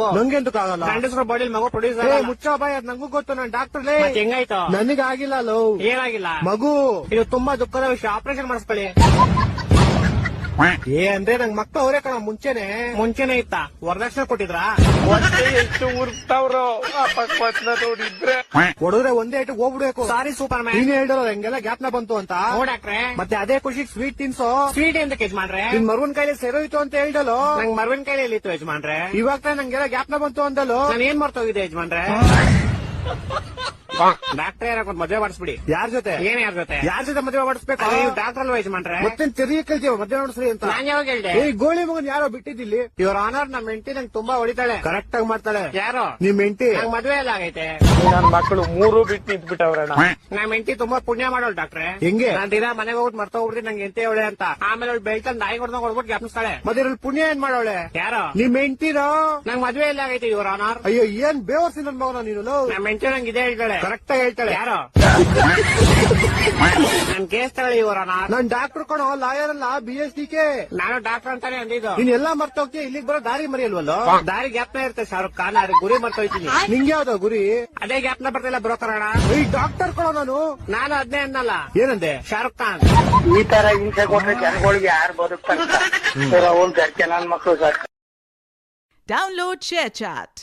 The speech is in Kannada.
ಮಗು ನಂಗೆಂತಕ್ ಆಗಲ್ಲ. ಗಂಡಸ್ರ ಬಾಡಿ ಮಗು ಪ್ರೊಡ್ಯೂಸ್ ಮುಚ್ಚ ಬಾಯ್, ಅದ್ ನಂಗೂ ಗೊತ್ತು, ನಾನ್ ಡಾಕ್ಟರ್. ಹೆಂಗಾಯ್ತು? ನನಗಾಗಿಲ್ಲ ಲೋ. ಏನಾಗಿಲ್ಲ? ಮಗು. ಇದು ತುಂಬಾ ದುಃಖದ ವಿಷಯ, ಆಪರೇಷನ್ ಮಾಡಿಸ್ಕೊಳ್ಳಿ. ಅಂದ್ರೆ ನಂಗ್ ಮಕ್ಳು ಅವರೇ ಕಣ. ಮುಂಚೆನೆ ಇತ್ತ? ವರದಕ್ಷಿಣೆ ಕೊಟ್ಟಿದ್ರಾ? ಎಷ್ಟು ಉರ್ತಾವ್ರು ನೋಡಿದ್ರೆ ಹೊಡೆದ್ರೆ ಒಂದೇ ಐಟು ಹೋಗ್ಬಿಡ್ಬೇಕು. ಸಾರಿ ಸೂಪರ್ ಮ್ಯಾನ್. ನೀನ್ ಹೇಳಿರೋ ಹೆಂಗೆಲ್ಲ ಗ್ಯಾಪ್ನ ಬಂತು ಅಂತ. ನೋಡಾಕ್ರೆ ಮತ್ತೆ ಅದೇ ಖುಷಿಗ್ ಸ್ವೀಟ್ ತಿನ್ಸೋ. ಸ್ವೀಟ್ ಎಂತ ಯಜಮಾನ್ರೆ? ನಿನ್ ಮರುವನ್ ಕೈಲಿ ಸೇರೋಯ್ತು ಅಂತ ಹೇಳ್ದಲು. ನಂಗ್ ಮರವಿನ ಕೈಲಿ ಇತ್ತು ಯಜಮಾನ್ರೆ. ಇವಾಗ ನಂಗೆಲ್ಲ ಗ್ಯಾಪ್ನ ಬಂತು ಅಂದಲು. ನಾನು ಏನ್ ಮರ್ತೋಗಿದೆ ಯಜಮಾನ್ರೆ? ಡಾಕ್ಟರ್ ಯಾರ ಮದ್ವೆ ಮಾಡಿಸ್ಬಿಡಿ. ಯಾರ ಜೊತೆ? ಏನ್ ಯಾರ ಜೊತೆ? ಯಾರ ಜೊತೆ ಮದುವೆ ಮಾಡಿಸ್ಬೇಕು? ಡಾಕ್ಟರ್ ಅಲ್ವಾ ಯಜಮಾನ್ರೆ? ಮತ್ತೆ ತೆರಿಗೆ ಕೇಳ್ತೀವ ಮದ್ವೆ ಮಾಡಿಸ್ರಿ ಅಂತ. ನಾನ್ ಯಾವಾಗ ಹೇಳ್ದೆ? ಈ ಗೋಳಿ ಮಗನ್ ಯಾರೋ ಬಿಟ್ಟಿದ್ದಿಲ್ಲಿ. ಇವ್ರ ಆನರ್ ನಮ್ ಹೆಂಡತಿ ನಂಗೆ ತುಂಬಾ ಹೊಡಿತಾಳೆ. ಕರೆಕ್ಟ್ ಆಗಿ ಮಾಡ್ತಾಳೆ. ಯಾರೋ ನಿಮ್ ಹೆಂಡತಿ. ನಂಗ್ ಮದ್ವೆ ಎಲ್ಲ ಆಗೈತೆ. ನನ್ ಮಕ್ಕಳು 3 ಬಿಟ್ಟು ನಿಂತ್ಬಿಟ್ಟವ್ರಣ್ಣ. ನಮ್ ಹೆಂಡತಿ ತುಂಬಾ ಪುಣ್ಯ ಮಾಡೋಳು ಡಾಕ್ಟ್ರೆ. ಹೆಂಗೆ? ನಾನ್ ದಿನ ಮನೆಗೆ ಹೋಗ್ಬಿಟ್ಟು ಮರ್ತ ಹೋಗ್ಬಿಡ್ತೀನಿ ನಂಗೆ ಎಂತೆ ಅವಳೆ ಅಂತ. ಆಮೇಲೆ ಅವ್ಳು ಬೆಳ್ತಾನೆ ನಾಯಿ ಹೊಡೆದಂಗ್ ಹೊಡ್ಬಿಟ್ಟು ಜ್ಞಾಪಿಸ್ತಾಳೆ. ಮತ್ತೆ ಇದ್ರಲ್ಲಿ ಪುಣ್ಯ ಏನ್ ಮಾಡೋಳೆ? ಯಾರೋ ನಿಮ್ ಹೆಂಡತಿನೋ? ನಂಗ್ ಮದ್ವೆ ಎಲ್ಲ ಆಗೈತೆ ಇವ್ರ ಆನರ್. ಅಯ್ಯೋ ಏನ್ ಬೇವರ್ಸಿ ನನ್ ಮಗನ ನೀನು. ನಮ್ ಹೆಂಡತಿ ನಂಗೆ ಇದೇ ಹೇಳ್ತಾಳೆ. ಕರೆಕ್ಟ್ ಆಗಿ ಹೇಳ್ತಾಳೆ. ಯಾರೋ ನನ್ ಕೇಸ್ ತಗೊಳ್ಳಿ ಇವ್ರ ಆನರ್. ನಾನ್ ಡಾಕ್ಟರ್ ಕಣೋ, ಲಾಯರ್ ಅಲ್ಲ, BSDK. ನಾನು ಡಾಕ್ಟರ್ ಅಂತಾನೆ ಅಂದಿದ್ದು. ನೀನ್ ಎಲ್ಲಾ ಮರ್ತೋಗ್ತೀಯ, ಇಲ್ಲಿಗೆ ಬರೋ ದಾರಿ ಮರಿಯಲ್ವಲ್ಲೋ. ದಾರಿ ಗ್ಯಾಪ್ನ ಇರುತ್ತೆ ಶಾರುಖ್ ಖಾನ್, ಅದ್ರ ಗುರಿ ಮರ್ತೋಯ್ತೀನಿ. ನಿಂಗೆ ಯಾವ್ದೋ ಗುರಿ? ಅದೇ ಗ್ಯಾಪ್ನ ಬರ್ತಿಲ್ಲ ಬ್ರೋಕರ್ ಅಣ್ಣ. ಈ ಡಾಕ್ಟರ್ ಕಣೋ ನಾನು. ನಾನು ಅದ್ನೇ ಅನ್ನಲ್ಲ. ಏನಂದೆ? ಶಾರುಖ್ ಖಾನ್. ಈ ತರ ಹಿಂಸೆ ಕೊಟ್ರೆ ಜನಗಳಿಗೆ ಯಾರು ಬದುಕ್ತಾರೆ? ನನ್ ಮಕ್ಕಳು ಸರ್. Download ShareChat.